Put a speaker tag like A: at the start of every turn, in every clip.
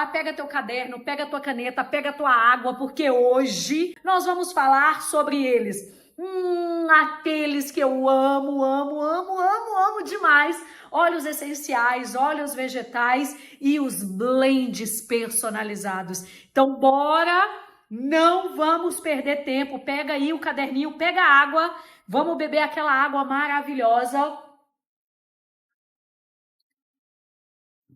A: lá, pega teu caderno, pega tua caneta, pega tua água, porque hoje nós vamos falar sobre eles. Aqueles que eu amo, amo, amo, amo, amo demais. Óleos essenciais, óleos vegetais e os blends personalizados. Então, bora! Não vamos perder tempo. Pega aí o caderninho, pega a água. Vamos beber aquela água maravilhosa.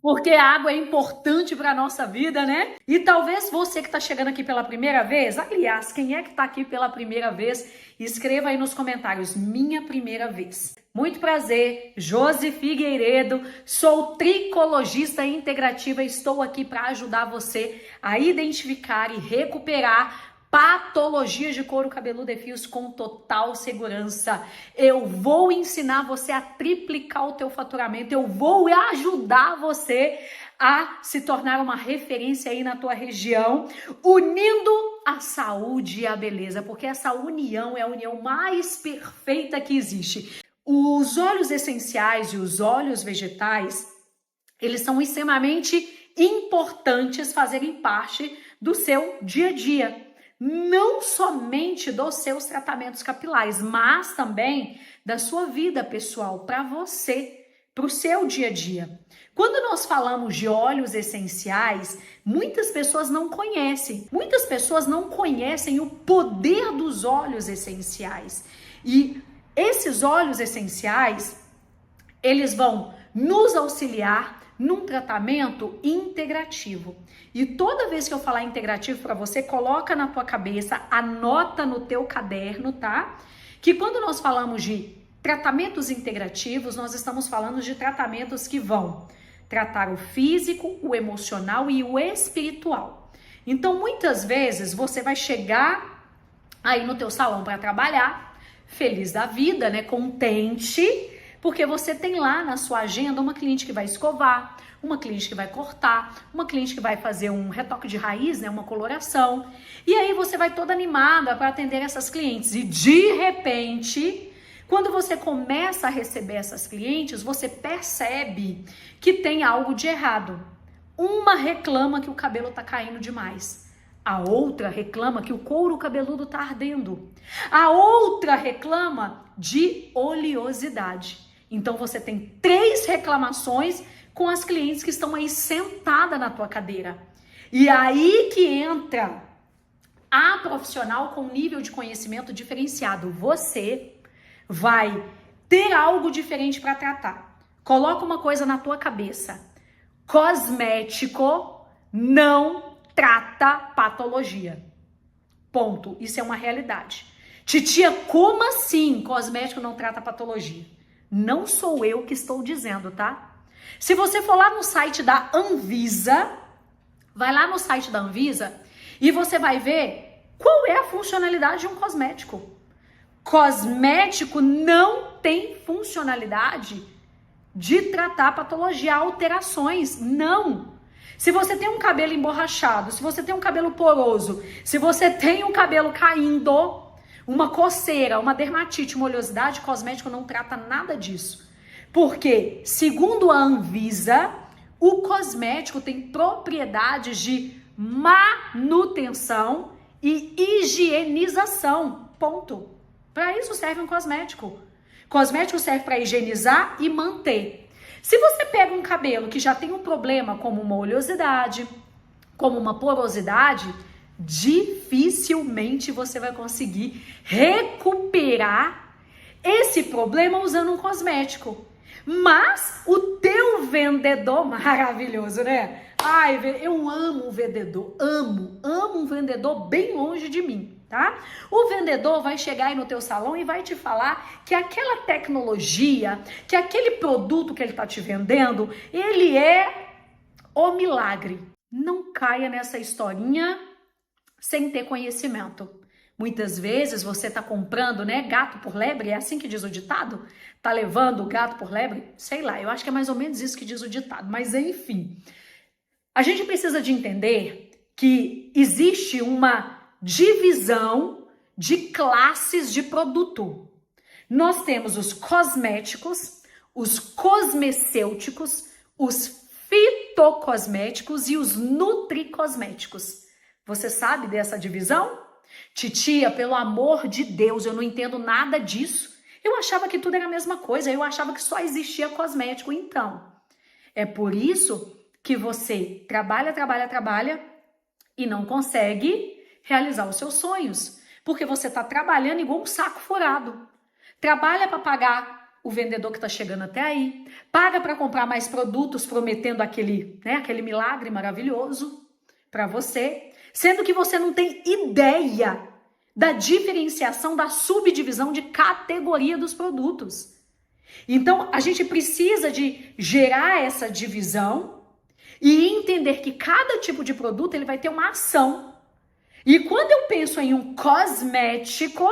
A: Porque a água é importante para a nossa vida, né? E talvez você que está chegando aqui pela primeira vez, aliás, quem é que está aqui pela primeira vez? Escreva aí nos comentários, minha primeira vez. Muito prazer, Josi Figueiredo, sou tricologista integrativa e estou aqui para ajudar você a identificar e recuperar patologias de couro cabeludo e fios com total segurança. Eu vou ensinar você a triplicar o teu faturamento, eu vou ajudar você a se tornar uma referência aí na tua região, unindo a saúde e a beleza, porque essa união é a união mais perfeita que existe. Os óleos essenciais e os óleos vegetais, eles são extremamente importantes fazerem parte do seu dia a dia. Não somente dos seus tratamentos capilares, mas também da sua vida pessoal, para você, para o seu dia a dia. Quando nós falamos de óleos essenciais, muitas pessoas não conhecem. Muitas pessoas não conhecem o poder dos óleos essenciais. E esses óleos essenciais, eles vão nos auxiliar num tratamento integrativo. E toda vez que eu falar integrativo para você, coloca na tua cabeça, anota no teu caderno, tá? Que quando nós falamos de tratamentos integrativos, nós estamos falando de tratamentos que vão tratar o físico, o emocional e o espiritual. Então, muitas vezes, você vai chegar aí no teu salão para trabalhar, feliz da vida, né? Contente, porque você tem lá na sua agenda uma cliente que vai escovar, uma cliente que vai cortar, uma cliente que vai fazer um retoque de raiz, né, uma coloração. E aí você vai toda animada para atender essas clientes. E de repente, quando você começa a receber essas clientes, você percebe que tem algo de errado. Uma reclama que o cabelo tá caindo demais. A outra reclama que o couro cabeludo tá ardendo. A outra reclama de oleosidade. Então você tem 3 reclamações com as clientes que estão aí sentadas na tua cadeira. E aí que entra a profissional com nível de conhecimento diferenciado. Você vai ter algo diferente para tratar. Coloca uma coisa na tua cabeça. Cosmético não trata patologia. Ponto. Isso é uma realidade. Titia, como assim cosmético não trata patologia? Não sou eu que estou dizendo, tá? Se você for lá no site da Anvisa, vai lá no site da Anvisa e você vai ver qual é a funcionalidade de um cosmético. Cosmético não tem funcionalidade de tratar patologia, alterações, não. Se você tem um cabelo emborrachado, se você tem um cabelo poroso, se você tem um cabelo caindo, uma coceira, uma dermatite, uma oleosidade, cosmético não trata nada disso. Porque, segundo a Anvisa, o cosmético tem propriedades de manutenção e higienização. Ponto. Para isso serve um cosmético. Cosmético serve para higienizar e manter. Se você pega um cabelo que já tem um problema, como uma oleosidade, como uma porosidade, dificilmente você vai conseguir recuperar esse problema usando um cosmético. Mas o teu vendedor, maravilhoso, né? Ai, eu amo o vendedor, amo um vendedor bem longe de mim, tá? O vendedor vai chegar aí no teu salão e vai te falar que aquela tecnologia, que aquele produto que ele tá te vendendo, ele é o milagre. Não caia nessa historinha sem ter conhecimento. Muitas vezes você tá comprando, né, gato por lebre, é assim que diz o ditado? Tá levando o gato por lebre? Sei lá, eu acho que é mais ou menos isso que diz o ditado, mas enfim. A gente precisa de entender que existe uma divisão de classes de produto. Nós temos os cosméticos, os cosmecêuticos, os fitoterápicos fitocosméticos e os nutricosméticos. Você sabe dessa divisão? Titia, pelo amor de Deus, eu não entendo nada disso. Eu achava que tudo era a mesma coisa, eu achava que só existia cosmético. Então, é por isso que você trabalha e não consegue realizar os seus sonhos. Porque você está trabalhando igual um saco furado. Trabalha para pagar o vendedor que está chegando até aí, paga para comprar mais produtos, prometendo aquele milagre maravilhoso para você, sendo que você não tem ideia da diferenciação, da subdivisão de categoria dos produtos. Então, a gente precisa de gerar essa divisão e entender que cada tipo de produto ele vai ter uma ação. E quando eu penso em um cosmético,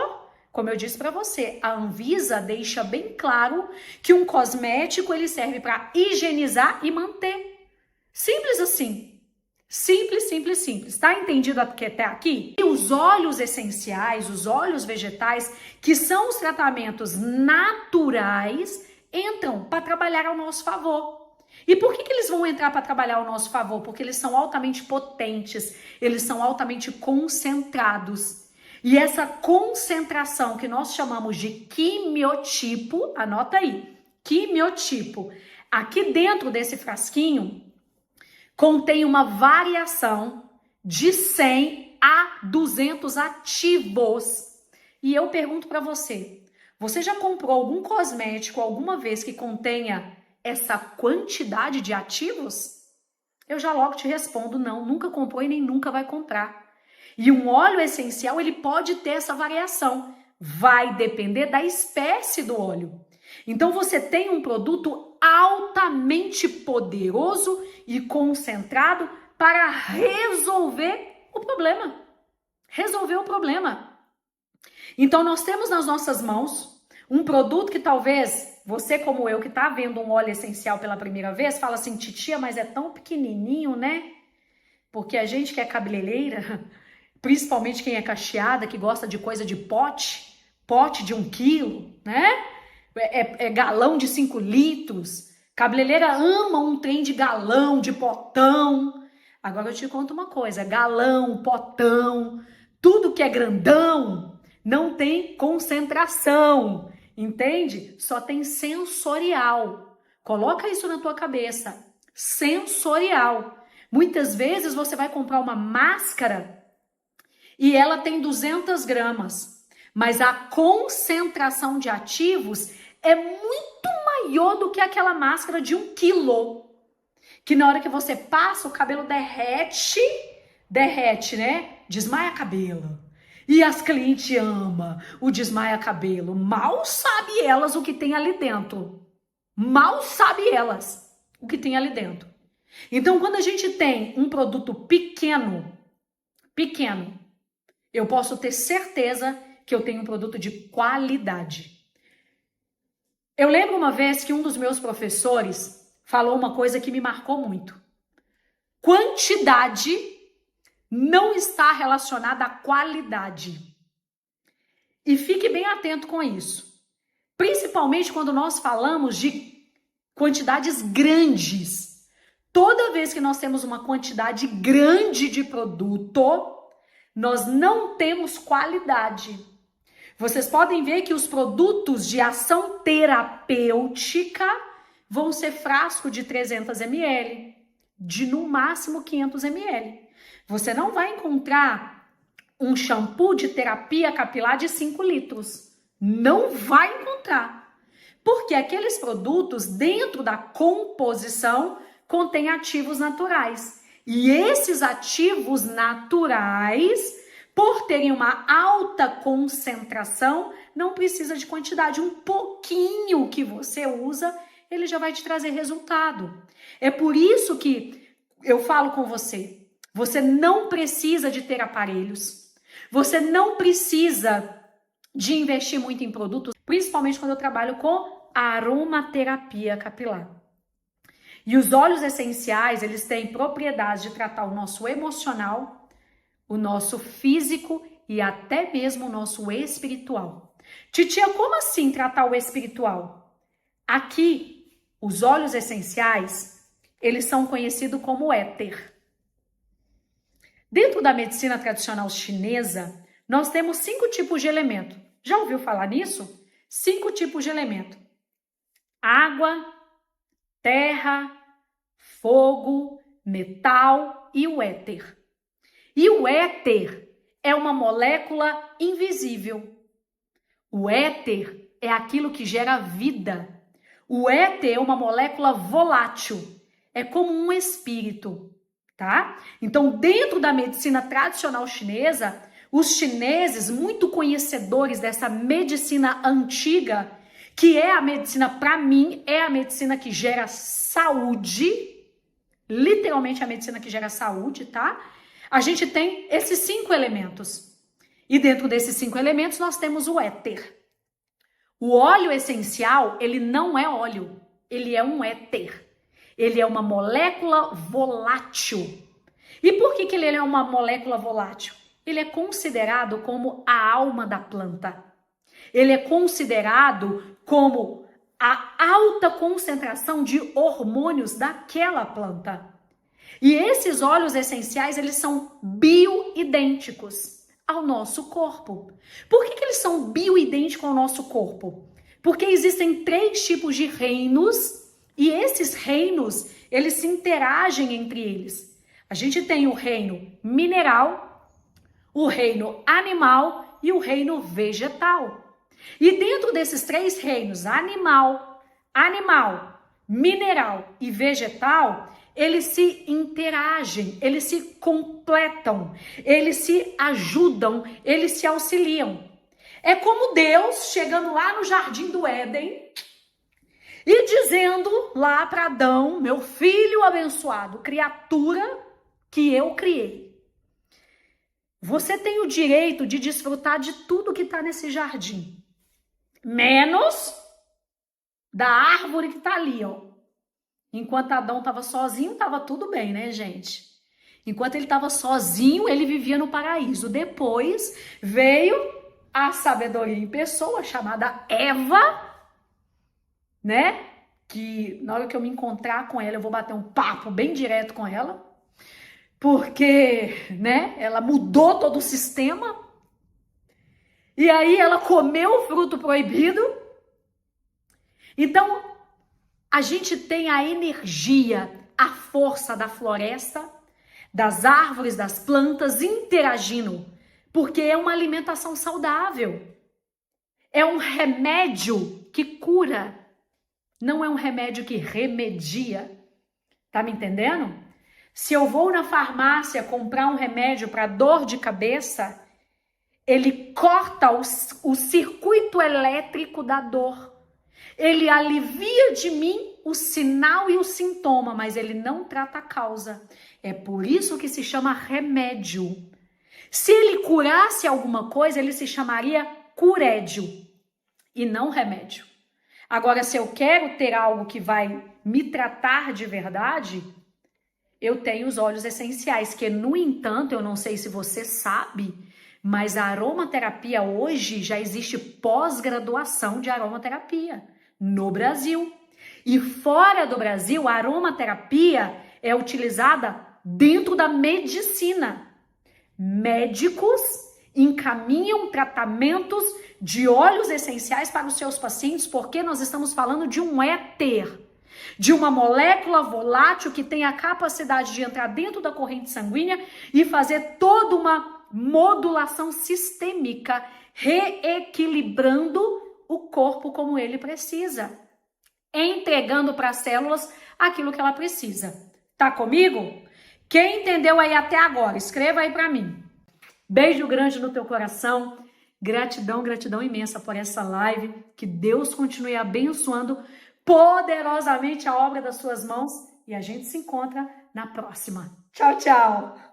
A: como eu disse para você, a Anvisa deixa bem claro que um cosmético ele serve para higienizar e manter. Simples assim. Simples, simples, simples. Tá entendido até aqui? E os óleos essenciais, os óleos vegetais, que são os tratamentos naturais, entram para trabalhar ao nosso favor. E por que eles vão entrar para trabalhar ao nosso favor? Porque eles são altamente potentes, eles são altamente concentrados. E essa concentração que nós chamamos de quimiotipo, anota aí, quimiotipo, aqui dentro desse frasquinho, contém uma variação de 100 a 200 ativos. E eu pergunto para você, você já comprou algum cosmético alguma vez que contenha essa quantidade de ativos? Eu já logo te respondo, não, nunca comprou e nem nunca vai comprar. E um óleo essencial, ele pode ter essa variação. Vai depender da espécie do óleo. Então, você tem um produto altamente poderoso e concentrado para resolver o problema. Resolver o problema. Então, nós temos nas nossas mãos um produto que talvez você, como eu, que está vendo um óleo essencial pela primeira vez, fala assim, titia, mas é tão pequenininho, né? Porque a gente que é cabeleireira, principalmente quem é cacheada, que gosta de coisa de pote de 1 quilo, né? É galão de 5 litros. Cabeleireira ama um trem de galão, de potão. Agora eu te conto uma coisa, galão, potão, tudo que é grandão não tem concentração, entende? Só tem sensorial. Coloca isso na tua cabeça, sensorial. Muitas vezes você vai comprar uma máscara e ela tem 200 gramas, mas a concentração de ativos é muito maior do que aquela máscara de 1 quilo. Que na hora que você passa, o cabelo derrete, né? Desmaia cabelo. E as clientes amam o desmaia cabelo. Mal sabe elas o que tem ali dentro. Mal sabe elas o que tem ali dentro. Então, quando a gente tem um produto pequeno, eu posso ter certeza que eu tenho um produto de qualidade. Eu lembro uma vez que um dos meus professores falou uma coisa que me marcou muito. Quantidade não está relacionada à qualidade. E fique bem atento com isso. Principalmente quando nós falamos de quantidades grandes. Toda vez que nós temos uma quantidade grande de produto, nós não temos qualidade. Vocês podem ver que os produtos de ação terapêutica vão ser frasco de 300 ml, de no máximo 500 ml. Você não vai encontrar um shampoo de terapia capilar de 5 litros. Não vai encontrar. Porque aqueles produtos, dentro da composição, contêm ativos naturais. E esses ativos naturais, por terem uma alta concentração, não precisa de quantidade. Um pouquinho que você usa, ele já vai te trazer resultado. É por isso que eu falo com você. Você não precisa de ter aparelhos. Você não precisa de investir muito em produtos, principalmente quando eu trabalho com aromaterapia capilar. E os óleos essenciais, eles têm propriedades de tratar o nosso emocional, o nosso físico e até mesmo o nosso espiritual. Titia, como assim tratar o espiritual? Aqui, os óleos essenciais, eles são conhecidos como éter. Dentro da medicina tradicional chinesa, nós temos 5 tipos de elemento. Já ouviu falar nisso? 5 tipos de elemento: água, terra, fogo, metal e o éter. E o éter é uma molécula invisível. O éter é aquilo que gera vida. O éter é uma molécula volátil. É como um espírito, tá? Então, dentro da medicina tradicional chinesa, os chineses, muito conhecedores dessa medicina antiga, que é a medicina, para mim, é a medicina que gera saúde, literalmente a medicina que gera saúde, tá? A gente tem esses 5 elementos. E dentro desses 5 elementos, nós temos o éter. O óleo essencial, ele não é óleo, ele é um éter. Ele é uma molécula volátil. E por que ele é uma molécula volátil? Ele é considerado como a alma da planta. Ele é considerado como a alta concentração de hormônios daquela planta. E esses óleos essenciais, eles são bioidênticos ao nosso corpo. Por que eles são bioidênticos ao nosso corpo? Porque existem 3 tipos de reinos e esses reinos, eles se interagem entre eles. A gente tem o reino mineral, o reino animal e o reino vegetal. E dentro desses 3 reinos, animal, mineral e vegetal, eles se interagem, eles se completam, eles se ajudam, eles se auxiliam. É como Deus chegando lá no Jardim do Éden e dizendo lá para Adão, meu filho abençoado, criatura que eu criei. Você tem o direito de desfrutar de tudo que está nesse jardim, menos da árvore que está ali, ó. Enquanto Adão estava sozinho, estava tudo bem, né, gente? Enquanto ele estava sozinho, ele vivia no paraíso. Depois veio a sabedoria em pessoa, chamada Eva, né? Que na hora que eu me encontrar com ela, eu vou bater um papo bem direto com ela. Porque, né, ela mudou todo o sistema. E aí ela comeu o fruto proibido. Então, a gente tem a energia, a força da floresta, das árvores, das plantas interagindo, porque é uma alimentação saudável. É um remédio que cura, não é um remédio que remedia. Tá me entendendo? Se eu vou na farmácia comprar um remédio para dor de cabeça, ele corta o circuito elétrico da dor. Ele alivia de mim o sinal e o sintoma, mas ele não trata a causa. É por isso que se chama remédio. Se ele curasse alguma coisa, ele se chamaria curédio e não remédio. Agora, se eu quero ter algo que vai me tratar de verdade, eu tenho os óleos essenciais, que, no entanto, eu não sei se você sabe, mas a aromaterapia hoje já existe pós-graduação de aromaterapia no Brasil. E fora do Brasil, a aromaterapia é utilizada dentro da medicina. Médicos encaminham tratamentos de óleos essenciais para os seus pacientes, porque nós estamos falando de um éter, de uma molécula volátil que tem a capacidade de entrar dentro da corrente sanguínea e fazer toda uma modulação sistêmica, reequilibrando o corpo como ele precisa, entregando para as células aquilo que ela precisa. Tá comigo? Quem entendeu aí até agora, escreva aí para mim. Beijo grande no teu coração. Gratidão, gratidão imensa por essa live. Que Deus continue abençoando poderosamente a obra das suas mãos. E a gente se encontra na próxima. Tchau, tchau!